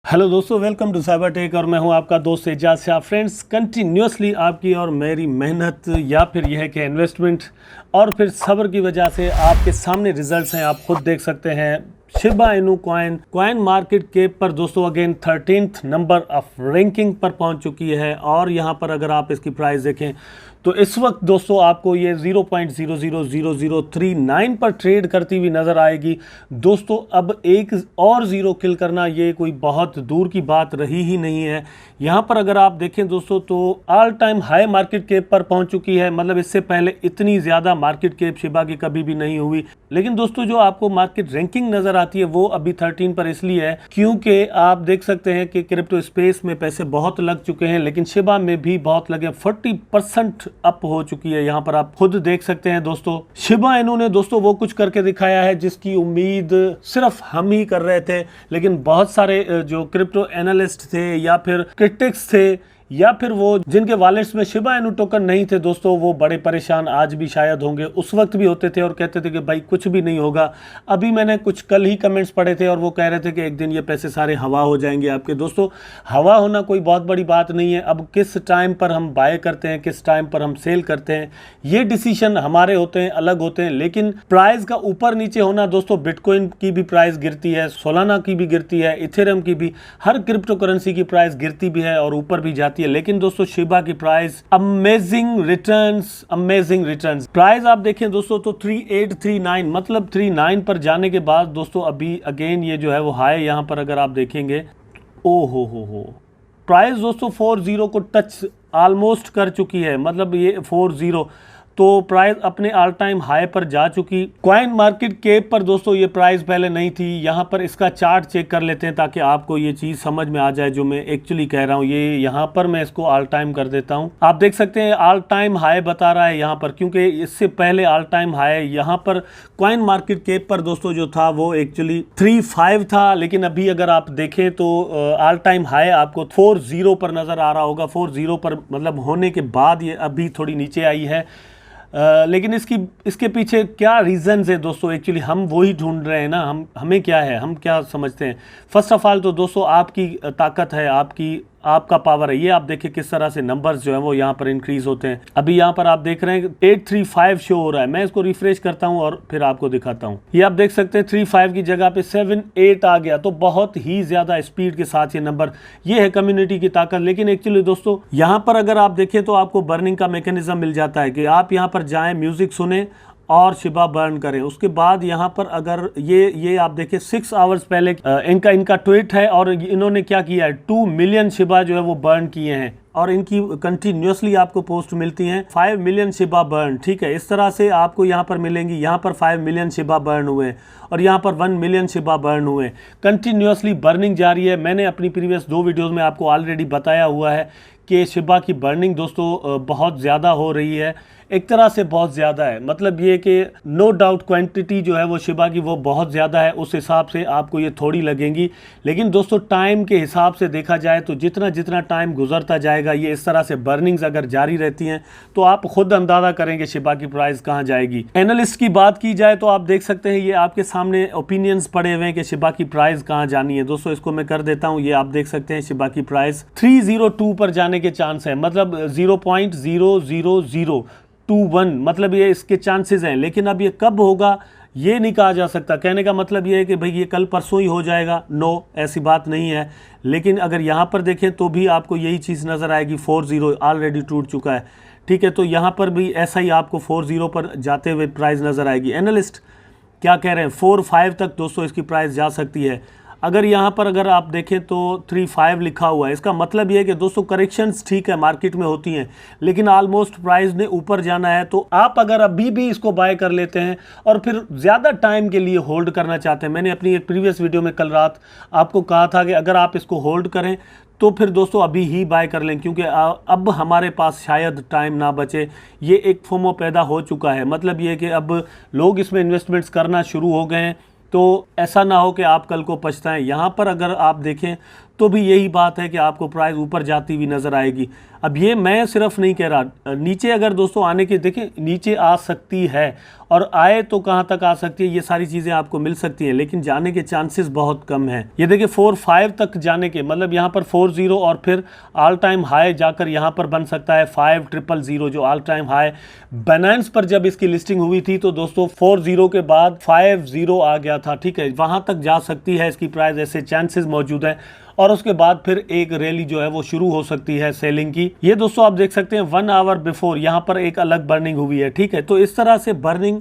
Hello दोस्तों, welcome to cyber tech और मैं हूं आपका दोस्त एजाज शाह। फ्रेंड्स, कंटिन्यूसली आपकी और मेरी मेहनत या फिर यह है कि इन्वेस्टमेंट और फिर सब्र की वजह से आपके सामने रिजल्ट्स हैं, आप खुद देख सकते हैं। Shiba Inu coin market cap पर दोस्तों again 13th number of ranking पर पहुंच चुकी है। और यहां पर अगर आप इसकी प्राइस देखें तो इस वक्त दोस्तों आपको ये 0.000039 पर ट्रेड करती हुई नज़र आएगी। दोस्तों अब एक और ज़ीरो किल करना ये कोई बहुत दूर की बात रही ही नहीं है। यहाँ पर अगर आप देखें दोस्तों तो all time high market cap पर पहुँच चुकी है। मतलब इससे पहले इतनी ज़्यादा मार्केट कैप शिबा की कभी भी नहीं हुई। लेकिन दोस्तों जो आपको मार्केट रैंकिंग नज़र आती है वो अभी 13 पर इसलिए है क्योंकि आप देख सकते हैं कि क्रिप्टो स्पेस में पैसे बहुत लग चुके हैं, लेकिन शिबा में भी बहुत लगे। 40% अप हो चुकी है। यहाँ पर आप खुद देख सकते हैं दोस्तों। शिबा इनू ने दोस्तों वो कुछ करके दिखाया है जिसकी उम्मीद सिर्फ हम ही कर रहे थे, लेकिन बहुत सारे जो क्रिप्टो एनालिस्ट थे या फिर क्रिटिक्स थे या फिर वो जिनके वॉलेट्स में शिबा इनू टोकन नहीं थे दोस्तों, वो बड़े परेशान आज भी शायद होंगे, उस वक्त भी होते थे और कहते थे कि भाई कुछ भी नहीं होगा। अभी मैंने कुछ कल ही कमेंट्स पढ़े थे और वो कह रहे थे कि एक दिन ये पैसे सारे हवा हो जाएंगे आपके। दोस्तों हवा होना कोई बहुत बड़ी बात नहीं है। अब किस टाइम पर हम बाय करते हैं, किस टाइम पर हम सेल करते हैं, ये डिसीजन हमारे होते हैं, अलग होते हैं। लेकिन प्राइस का ऊपर नीचे होना दोस्तों, बिटकॉइन की भी प्राइस गिरती है, सोलाना की भी गिरती है, इथेरियम की भी, हर क्रिप्टो करेंसी की प्राइस गिरती भी है और ऊपर भी जाती है। लेकिन दोस्तों शिबा की प्राइस अमेजिंग रिटर्न्स प्राइस आप देखें दोस्तों तो 3839 मतलब 39 पर जाने के बाद दोस्तों अभी अगेन ये जो है वो हाई यहाँ पर अगर आप देखेंगे, ओ हो प्राइस दोस्तों 40 को टच ऑलमोस्ट कर चुकी है। मतलब ये 40 तो प्राइस अपने ऑल टाइम हाई पर जा चुकी। कॉइन मार्केट कैप पर दोस्तों ये प्राइस पहले नहीं थी। यहाँ पर इसका चार्ट चेक कर लेते हैं ताकि आपको ये चीज़ समझ में आ जाए जो मैं एक्चुअली कह रहा हूँ। ये यहाँ पर मैं इसको ऑल टाइम कर देता हूँ। आप देख सकते हैं ऑल टाइम हाई बता रहा है यहाँ पर, क्योंकि इससे पहले ऑल टाइम हाई यहाँ पर कॉइन मार्केट कैप पर दोस्तों जो था वो एक्चुअली 35 था। लेकिन अभी अगर आप देखें तो ऑल टाइम हाई आपको 40 पर नज़र आ रहा होगा। 40 पर मतलब होने के बाद ये अभी थोड़ी नीचे आई है। लेकिन इसके पीछे क्या रीज़न्स है दोस्तों, एक्चुअली हम वही ढूंढ रहे हैं ना। हमें क्या है, हम क्या समझते हैं। फर्स्ट ऑफ ऑल तो दोस्तों आपकी ताकत है, आपका पावर है। ये आप देखिए किस तरह से नंबर्स जो है वो यहाँ पर इंक्रीज होते हैं। अभी यहाँ पर आप देख रहे हैं 835 शो हो रहा है। मैं इसको रिफ्रेश करता हूँ और फिर आपको दिखाता हूँ। ये आप देख सकते हैं 35 की जगह पे 78 आ गया। तो बहुत ही ज़्यादा स्पीड के साथ ये नंबर, ये है कम्युनिटी की ताकत। लेकिन एक्चुअली दोस्तों यहाँ पर अगर आप देखें तो आपको बर्निंग का मैकेनिज्म मिल जाता है कि आप यहाँ पर जाएँ, म्यूज़िक सुने और शिबा बर्न करें। उसके बाद यहाँ पर अगर ये आप देखिए 6 आवर्स पहले इनका ट्वीट है और इन्होंने क्या किया है, 2 मिलियन शिबा जो है वो बर्न किए हैं और इनकी कंटिन्यूसली आपको पोस्ट मिलती हैं 5 मिलियन शिबा बर्न। ठीक है, इस तरह से आपको यहाँ पर मिलेंगी। यहाँ पर 5 मिलियन शिबा बर्न हुए और यहाँ पर 1 मिलियन शिबा बर्न हुए। कंटिन्यूसली बर्निंग जारी है। मैंने अपनी प्रीवियस 2 वीडियोज़ में आपको ऑलरेडी बताया हुआ है कि शिबा की बर्निंग दोस्तों बहुत ज़्यादा हो रही है। एक तरह से बहुत ज़्यादा है, मतलब ये कि नो डाउट क्वांटिटी जो है वो शिबा की वो बहुत ज़्यादा है। उस हिसाब से आपको ये थोड़ी लगेंगी। लेकिन दोस्तों टाइम के हिसाब से देखा जाए तो जितना टाइम गुजरता जाएगा, ये इस तरह से बर्निंग्स अगर जारी रहती हैं तो आप खुद अंदाज़ा करेंगे शिबा की प्राइस कहाँ जाएगी। एनालिस्ट की बात की जाए तो आप देख सकते हैं ये आपके सामने ओपिनियंस पड़े हुए हैं कि शिबा की प्राइस कहाँ जानी है। दोस्तों इसको मैं कर देता हूँ। ये आप देख सकते हैं शिबा की प्राइस 302 पर जाने के चांस है, मतलब 0.00021, मतलब ये इसके चांसेस हैं। लेकिन अब ये कब होगा ये नहीं कहा जा सकता। कहने का मतलब ये है कि भाई ये कल परसों ही हो जाएगा, नो, ऐसी बात नहीं है। लेकिन अगर यहाँ पर देखें तो भी आपको यही चीज़ नज़र आएगी। 40 ऑलरेडी टूट चुका है। ठीक है, तो यहाँ पर भी ऐसा ही आपको 40 पर जाते हुए प्राइस नज़र आएगी। एनालिस्ट क्या कह रहे हैं, 45 तक दोस्तों इसकी प्राइस जा सकती है। अगर यहाँ पर अगर आप देखें तो 35 लिखा हुआ है। इसका मतलब ये है कि दोस्तों करेक्शंस ठीक है मार्केट में होती हैं, लेकिन ऑलमोस्ट प्राइस ने ऊपर जाना है। तो आप अगर अभी भी इसको बाय कर लेते हैं और फिर ज़्यादा टाइम के लिए होल्ड करना चाहते हैं, मैंने अपनी एक प्रीवियस वीडियो में कल रात आपको कहा था कि अगर आप इसको होल्ड करें तो फिर दोस्तों अभी ही बाय कर लें, क्योंकि अब हमारे पास शायद टाइम ना बचे। ये एक फोमो पैदा हो चुका है। मतलब ये कि अब लोग इसमें इन्वेस्टमेंट्स करना शुरू हो गए हैं, तो ऐसा ना हो कि आप कल को पछताएं। यहाँ पर अगर आप देखें तो भी यही बात है कि आपको प्राइस ऊपर जाती हुई नज़र आएगी। अब ये मैं सिर्फ नहीं कह रहा, नीचे अगर दोस्तों आने के देखें, नीचे आ सकती है और आए तो कहाँ तक आ सकती है, ये सारी चीज़ें आपको मिल सकती हैं, लेकिन जाने के चांसेस बहुत कम हैं। ये देखिए 4-5 तक जाने के, मतलब यहाँ पर 40 और फिर ऑल टाइम हाई जाकर यहाँ पर बन सकता है 5000 जो ऑल टाइम हाई बाइनेंस पर जब इसकी लिस्टिंग हुई थी तो दोस्तों 40 के बाद 50 आ गया था, ठीक है, वहाँ तक जा सकती है इसकी प्राइस, ऐसे चांसेस मौजूद हैं। और उसके बाद फिर एक रैली जो है वो शुरू हो सकती है सेलिंग की। ये दोस्तों आप देख सकते हैं 1 आवर बिफोर यहाँ पर एक अलग बर्निंग हुई है, ठीक है। तो इस तरह से बर्निंग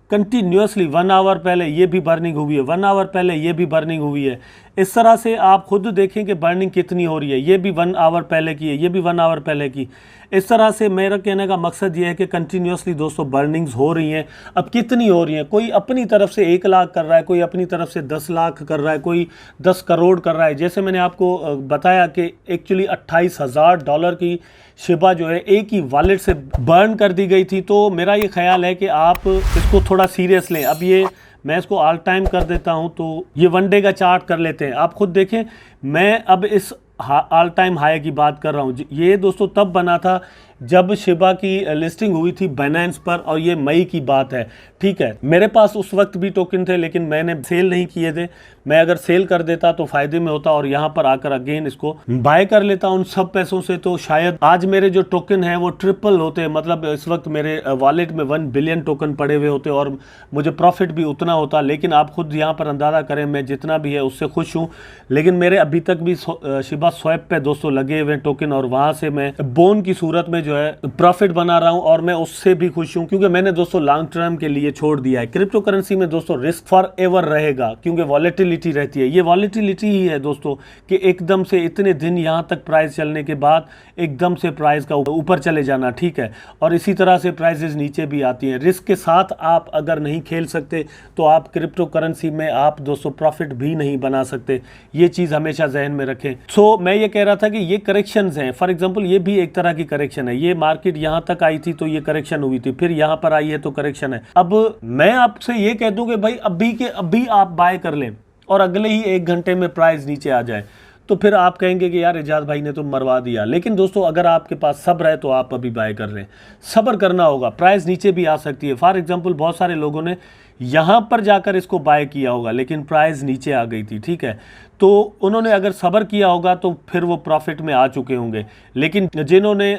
कंटिन्यूसली 1 आवर पहले ये भी बर्निंग हुई है, 1 आवर पहले ये भी बर्निंग हुई है। इस तरह से आप खुद देखें कि बर्निंग कितनी हो रही है, ये भी 1 आवर पहले की है, ये भी 1 आवर पहले की। इस तरह से मेरा कहने का मकसद ये है कि कंटिन्यूसली दोस्तों बर्निंग्स हो रही हैं। अब कितनी हो रही हैं, कोई अपनी तरफ से 1 लाख कर रहा है, कोई अपनी तरफ से 10 लाख कर रहा है, कोई 10 करोड़ कर रहा है। जैसे मैंने आपको बताया कि एक्चुअली $28,000 की शिबा जो है एक ही वॉलेट से बर्न कर दी गई थी। तो मेरा ये ख्याल है कि आप इसको थोड़ा सीरियस लें। अब ये मैं इसको ऑल टाइम कर देता हूं, तो ये 1 डे का चार्ट कर लेते हैं। आप खुद देखें, मैं अब इस ऑल टाइम हाई की बात कर रहा हूं। ये दोस्तों तब बना था जब शिबा की लिस्टिंग हुई थी बाइनेंस पर, और ये मई की बात है, ठीक है। मेरे पास उस वक्त भी टोकन थे लेकिन मैंने सेल नहीं किए थे। मैं अगर सेल कर देता तो फ़ायदे में होता और यहाँ पर आकर अगेन इसको बाय कर लेता उन सब पैसों से, तो शायद आज मेरे जो टोकन हैं वो ट्रिपल होते। मतलब इस वक्त मेरे वॉलेट में 1 बिलियन टोकन पड़े हुए होते और मुझे प्रॉफिट भी उतना होता। लेकिन आप खुद यहाँ पर अंदाज़ा करें, मैं जितना भी है उससे खुश हूँ, लेकिन मेरे अभी तक भी शिबा स्वैप पे दोस्तों लगे हुए टोकन, और वहाँ से मैं बोन की सूरत में जो है प्रॉफिट बना रहा हूँ और मैं उससे भी खुश हूँ, क्योंकि मैंने दोस्तों लॉन्ग टर्म के लिए छोड़ दिया है। क्रिप्टो करेंसी में दोस्तों रिस्क फॉर एवर रहेगा, क्योंकि वॉलेटिलिटी रहती है। ये वॉलेटिलिटी ही है दोस्तों कि एकदम से इतने दिन यहाँ तक प्राइस चलने के बाद एकदम से प्राइस का ऊपर चले जाना, ठीक है, और इसी तरह से प्राइसेस नीचे भी आती हैं। रिस्क के साथ आप अगर नहीं खेल सकते तो आप क्रिप्टो करेंसी में आप दोस्तों प्रॉफिट भी नहीं बना सकते। ये चीज़ हमेशा जहन में रखें। सो मैं ये कह रहा था कि ये करेक्शंस हैं। फॉर एग्जांपल ये भी एक तरह की करेक्शन है। ये मार्केट यहाँ तक आई थी तो ये करेक्शन हुई थी, फिर यहाँ पर आई है तो करेक्शन है। अब मैं आपसे ये कह दूं कि भाई अभी के अभी आप बाय कर लें और अगले ही 1 घंटे में प्राइस नीचे आ जाए, तो फिर आप कहेंगे कि यार इजाज़ भाई ने तो मरवा दिया। लेकिन दोस्तों अगर आपके पास सब्र है तो आप अभी बाय कर रहे हैं। सब्र करना होगा, प्राइस नीचे भी आ सकती है। फॉर एग्जांपल बहुत सारे लोगों ने यहाँ पर जाकर इसको बाय किया होगा लेकिन प्राइस नीचे आ गई थी, ठीक है, तो उन्होंने अगर सब्र किया होगा तो फिर वो प्रॉफिट में आ चुके होंगे। लेकिन जिन्होंने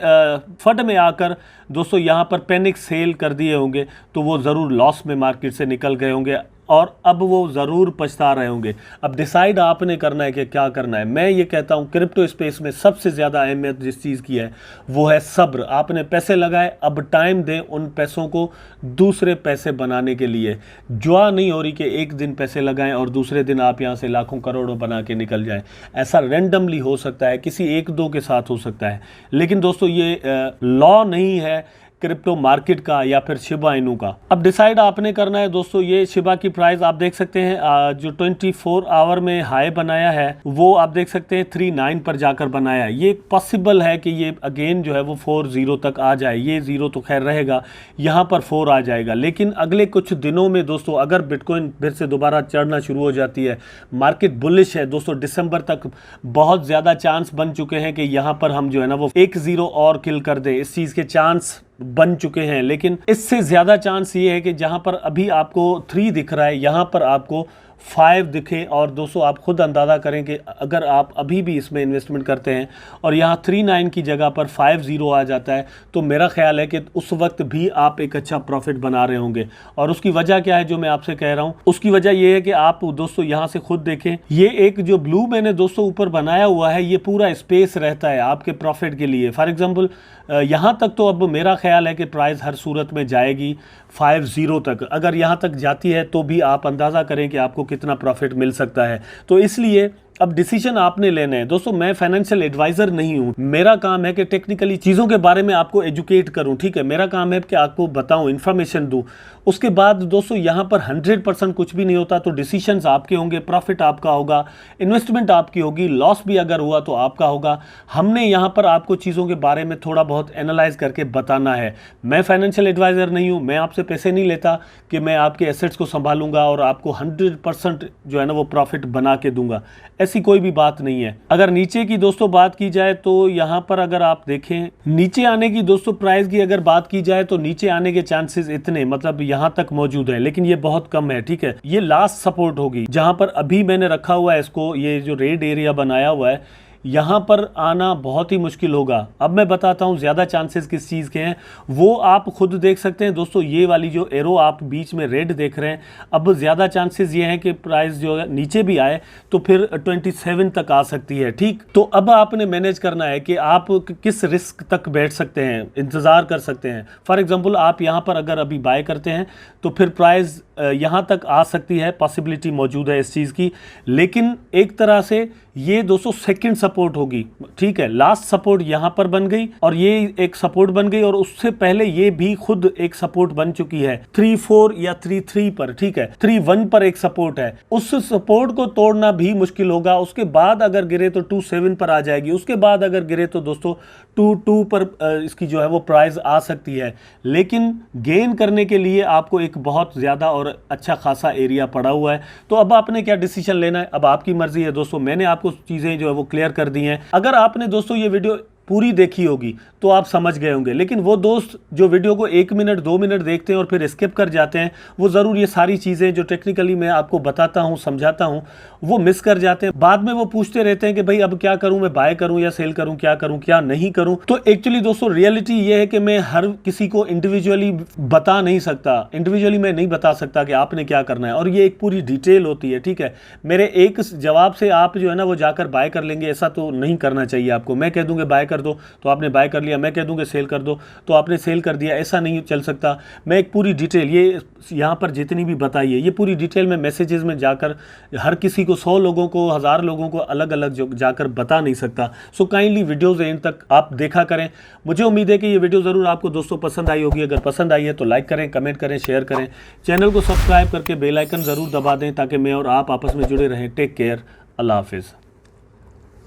फट में आकर दोस्तों यहाँ पर पैनिक सेल कर दिए होंगे तो वो ज़रूर लॉस में मार्केट से निकल गए होंगे और अब वो ज़रूर पछता रहे होंगे। अब डिसाइड आपने करना है कि क्या करना है। मैं ये कहता हूँ क्रिप्टो स्पेस में सबसे ज़्यादा अहमियत जिस चीज़ की है वो है सब्र। आपने पैसे लगाए, अब टाइम दें उन पैसों को दूसरे पैसे बनाने के लिए। जुआ नहीं हो रही कि एक दिन पैसे लगाएं और दूसरे दिन आप यहाँ से लाखों करोड़ों बना के निकल जाएं। ऐसा रैंडमली हो सकता है, किसी 1-2 के साथ हो सकता है, लेकिन दोस्तों ये लॉ नहीं है क्रिप्टो मार्केट का या फिर शिबा इनू का। अब डिसाइड आपने करना है दोस्तों। ये शिबा की प्राइस आप देख सकते हैं जो 24 आवर में हाई बनाया है वो आप देख सकते हैं 39 पर जाकर बनाया है। ये पॉसिबल है कि ये अगेन जो है वो 40 तक आ जाए। ये 0 तो खैर रहेगा, यहाँ पर 4 आ जाएगा। लेकिन अगले कुछ दिनों में दोस्तों अगर बिटकॉइन फिर से दोबारा चढ़ना शुरू हो जाती है, मार्केट बुलिश है दोस्तों, दिसंबर तक बहुत ज़्यादा चांस बन चुके हैं कि यहाँ पर हम जो है ना वो 1-0 और किल कर दे। इस चीज़ के चांस बन चुके हैं, लेकिन इससे ज़्यादा चांस ये है कि जहां पर अभी आपको 3 दिख रहा है यहां पर आपको 5 दिखे। और दोस्तों आप खुद अंदाज़ा करें कि अगर आप अभी भी इसमें इन्वेस्टमेंट करते हैं और यहाँ 39 की जगह पर 50 आ जाता है तो मेरा ख्याल है कि उस वक्त भी आप एक अच्छा प्रॉफिट बना रहे होंगे। और उसकी वजह क्या है जो मैं आपसे कह रहा हूँ, उसकी वजह ये है कि आप दोस्तों यहाँ से खुद देखें, ये एक जो ब्लू मैंने दोस्तों ऊपर बनाया हुआ है ये पूरा स्पेस रहता है आपके प्रॉफिट के लिए। फॉर एग्जाम्पल यहाँ तक तो अब मेरा ख्याल है कि प्राइस हर सूरत में जाएगी 50 तक। अगर यहाँ तक जाती है तो भी आप अंदाज़ा करें कि आपको कितना प्रॉफिट मिल सकता है। तो इसलिए अब डिसीजन आपने लेना है दोस्तों। मैं फाइनेंशियल एडवाइज़र नहीं हूँ, मेरा काम है कि टेक्निकली चीज़ों के बारे में आपको एजुकेट करूँ, ठीक है, मेरा काम है कि आपको बताऊँ, इन्फॉर्मेशन दूँ। उसके बाद दोस्तों यहाँ पर 100% कुछ भी नहीं होता, तो डिसीजंस आपके होंगे, प्रॉफिट आपका होगा, इन्वेस्टमेंट आपकी होगी, लॉस भी अगर हुआ तो आपका होगा। हमने यहाँ पर आपको चीज़ों के बारे में थोड़ा बहुत एनालाइज करके बताना है। मैं फाइनेंशियल एडवाइज़र नहीं हूँ, मैं आपसे पैसे नहीं लेता कि मैं आपके एसेट्स को संभालूंगा और आपको 100% जो है ना वो प्रॉफिट बना के दूंगा। ऐसी कोई भी बात नहीं है। अगर नीचे की दोस्तों बात की जाए तो यहाँ पर अगर आप देखें नीचे आने की दोस्तों प्राइस की अगर बात की जाए तो नीचे आने के चांसेस इतने मतलब यहाँ तक मौजूद है, लेकिन ये बहुत कम है। ठीक है, ये लास्ट सपोर्ट होगी जहां पर अभी मैंने रखा हुआ है इसको, ये जो रेड एरिया बनाया हुआ है यहाँ पर आना बहुत ही मुश्किल होगा। अब मैं बताता हूँ ज़्यादा चांसेस किस चीज़ के हैं, वो आप खुद देख सकते हैं दोस्तों। ये वाली जो एरो आप बीच में रेड देख रहे हैं, अब ज़्यादा चांसेस ये हैं कि प्राइस जो है नीचे भी आए तो फिर 27 तक आ सकती है। ठीक, तो अब आपने मैनेज करना है कि आप किस रिस्क तक बैठ सकते हैं, इंतज़ार कर सकते हैं। फॉर एग्जाम्पल आप यहाँ पर अगर अभी बाय करते हैं तो फिर प्राइस यहाँ तक आ सकती है, पॉसिबिलिटी मौजूद है इस चीज़ की। लेकिन एक तरह से ये दोस्तों सेकंड सपोर्ट होगी। ठीक है, लास्ट सपोर्ट यहाँ पर बन गई और ये एक सपोर्ट बन गई, और उससे पहले ये भी खुद एक सपोर्ट बन चुकी है 3-4 या 3-3 पर। ठीक है, 3-1 पर एक सपोर्ट है, उस सपोर्ट को तोड़ना भी मुश्किल होगा। उसके बाद अगर गिरे तो 2-7 पर आ जाएगी, उसके बाद अगर गिरे तो दोस्तों 2-2 पर इसकी जो है वो प्राइस आ सकती है। लेकिन गेन करने के लिए आपको एक बहुत ज़्यादा और अच्छा खासा एरिया पड़ा हुआ है। तो अब आपने क्या डिसीजन लेना है, अब आपकी मर्जी है दोस्तों। मैंने आपको चीज़ें जो है वो क्लियर कर दी हैं। अगर आपने दोस्तों ये वीडियो पूरी देखी होगी तो आप समझ गए होंगे, लेकिन वो दोस्त जो वीडियो को 1 मिनट 2 मिनट देखते हैं और फिर स्किप कर जाते हैं, वो ज़रूर ये सारी चीज़ें जो टेक्निकली मैं आपको बताता हूँ समझाता हूँ वो मिस कर जाते हैं। बाद में वो पूछते रहते हैं कि भाई अब क्या करूँ, मैं बाय करूँ या सेल करूँ, क्या करूँ क्या नहीं करूँ। तो एक्चुअली दोस्तों रियलिटी ये है कि मैं हर किसी को इंडिविजुअली बता नहीं सकता, इंडिविजुअली मैं नहीं बता सकता कि आपने क्या करना है, और ये एक पूरी डिटेल होती है। ठीक है, मेरे एक जवाब से आप जो है ना वो जाकर बाय कर लेंगे, ऐसा तो नहीं करना चाहिए आपको। मैं कह दूँगा बाय कर दो तो आपने बाय कर लिया, मैं कह दूंगा सेल कर दो तो आपने सेल कर दिया, ऐसा नहीं चल सकता। मैं एक पूरी डिटेल ये यहाँ पर जितनी भी बताई है ये पूरी डिटेल में मैसेजेस में जाकर हर किसी को 100 लोगों को 1000 लोगों को अलग अलग जाकर बता नहीं सकता। सो काइंडली वीडियोज़ एंड तक आप देखा करें। मुझे उम्मीद है कि ये वीडियो ज़रूर आपको दोस्तों पसंद आई होगी। अगर पसंद आई है तो लाइक करें, कमेंट करें, शेयर करें, चैनल को सब्सक्राइब करके बेल आइकन ज़रूर दबा दें ताकि मैं और आप आपस में जुड़े रहें। टेक केयर, अल्लाह हाफिज़।